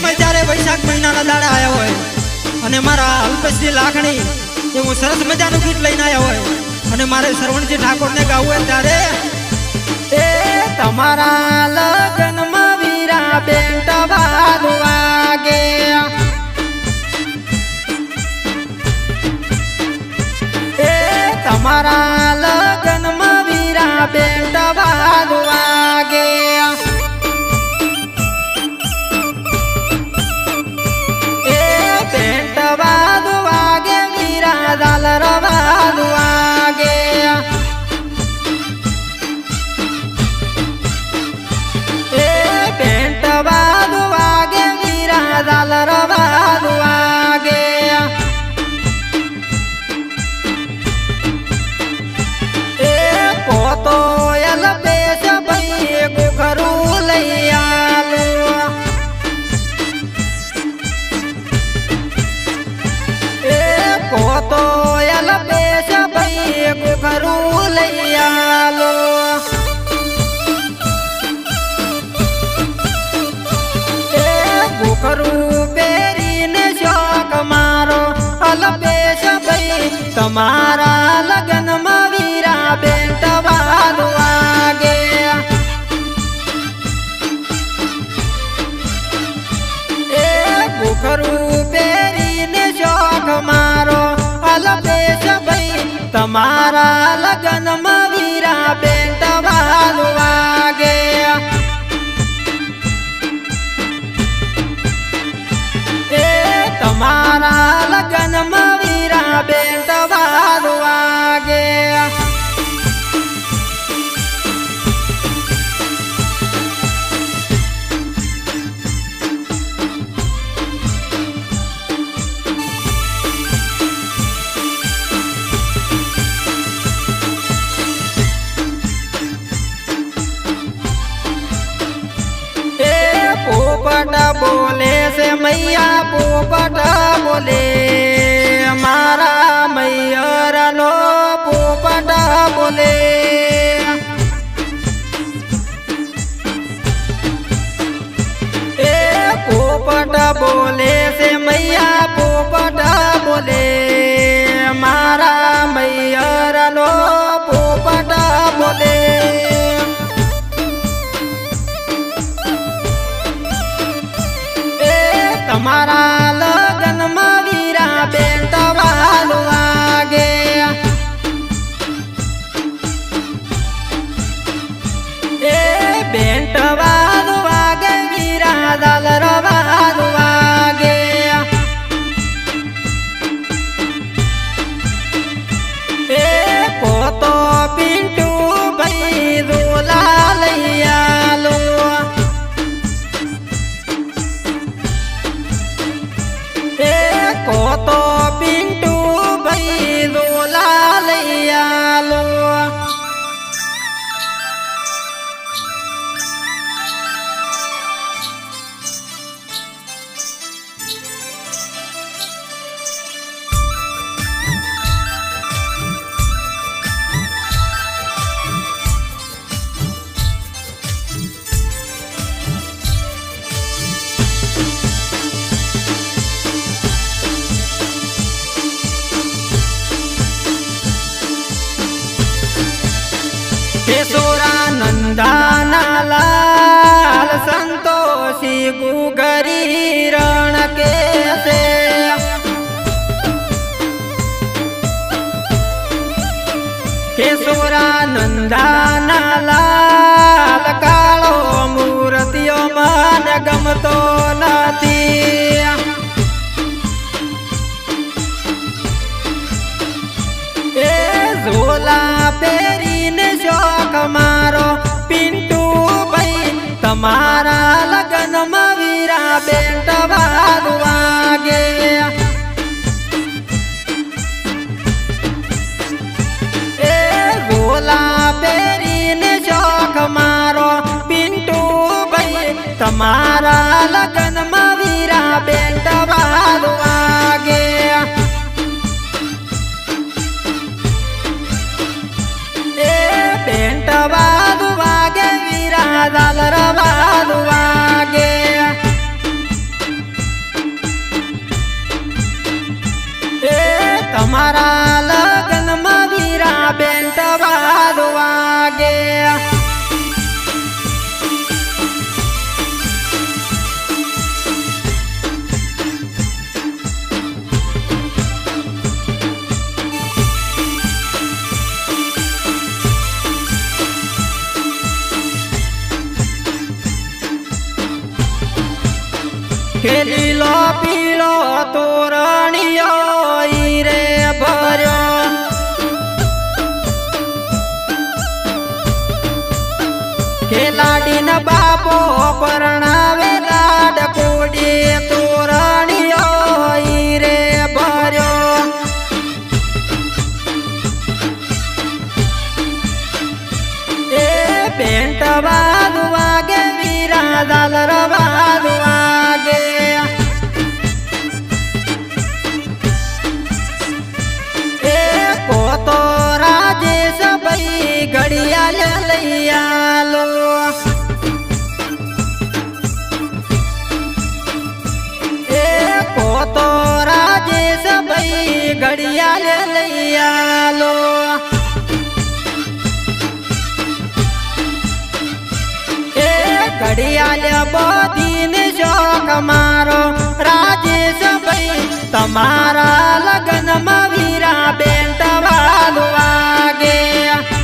પણ જ્યારે વૈશાખ મહિનાના દાડા આવ્યા હોય અને મારા અલ્પેશજી લાખણી એવું સરસ મજાનું ગીત લઈને આવ્યા હોય અને મારે શ્રવણજી ઠાકોરને ગાવું હોય ત્યારે એ તમારા લગ્નમાં વીરા બેન્ટ વાગે એ તમારા લગ્નમાં વીરા બેન્ટ વાગે એ બેન્ટ વાગે વીરા ઝાલર વાગે એ બેન્ટ વાગે વીરા ઝાલર વાગે એ પોતો એલપેશ ભાઈ ઘરું લઈ આલું એ પોતો એલપેશ ભાઈ ઘરું લઈ આલું એ ઘરું પહેરીને શોક મારો અલ્પેશ ભાઈ તમારા લગ્નમાં વીરા બેન્ટ વાગે એ ઘરું પહેરીને શોક મારો અલ્પેશ ભાઈ તમારા લગ્નમાં વીરા બેન્ટ વાગે એ તમારા લગ્નમાં વીરા બેન્ટ વાગે પોપટ બોલે છે મૈયા પોપટ બોલે મારા મૈયરનો પોપટ બોલે એ પોપટ બોલે છે મૈયા પોપટ બોલે મારા મૈયરનો પોપટ બોલે તમારા લગ્નમાં વીરા બેન્ટ વાગે એ બેન્ટ વાગે વીરા ઝાલર વાગે એ પોતો પિન્ટુ ભાઈ ઝોલા લઈ આલો એ કોતો પિન્ટુ ભાઈ ઝોલા લઈ આલો કેશોરા નંદાના લાલ સંતોષી ગુગરી રણ કે છે કેશોરા નંદાના લાલ કાળો મૂર્તિઓ મને ગમતો નથી એ ઝોલા પહેરીને શોક મારો પિન્ટુ ભાઈ તમારા લગ્નમાં વીરા બેન્ટ વાગે એ ઝોલા પહેરીને શોક મારો પિન્ટુ ભાઈ તમારા લગ્નમાં વીરા બેન્ટ વાગે એ બેન્ટ વાગે વીરા ઝાલર વાગે વાગે લીલો પીળો તોરણિયો ઈ રે ભર્યો કે લાડીના બાપો પરણાવે લાડ કોડી તોરણિયો ઈ રે ભર્યો એ પેન્ટ વાલ વાગે વીરા દાલર વાલ વાગે તો રાજેશ ભાઈ ઘડિયાળ લઈ આલો એ તો રાજેશ ભાઈ ઘડિયાળ લઈ આલો એ ઘડિયાળ બધીને શોખ મારો રાજેશ ભાઈ તમારા લગ્નમાં વીરા બેન વાગે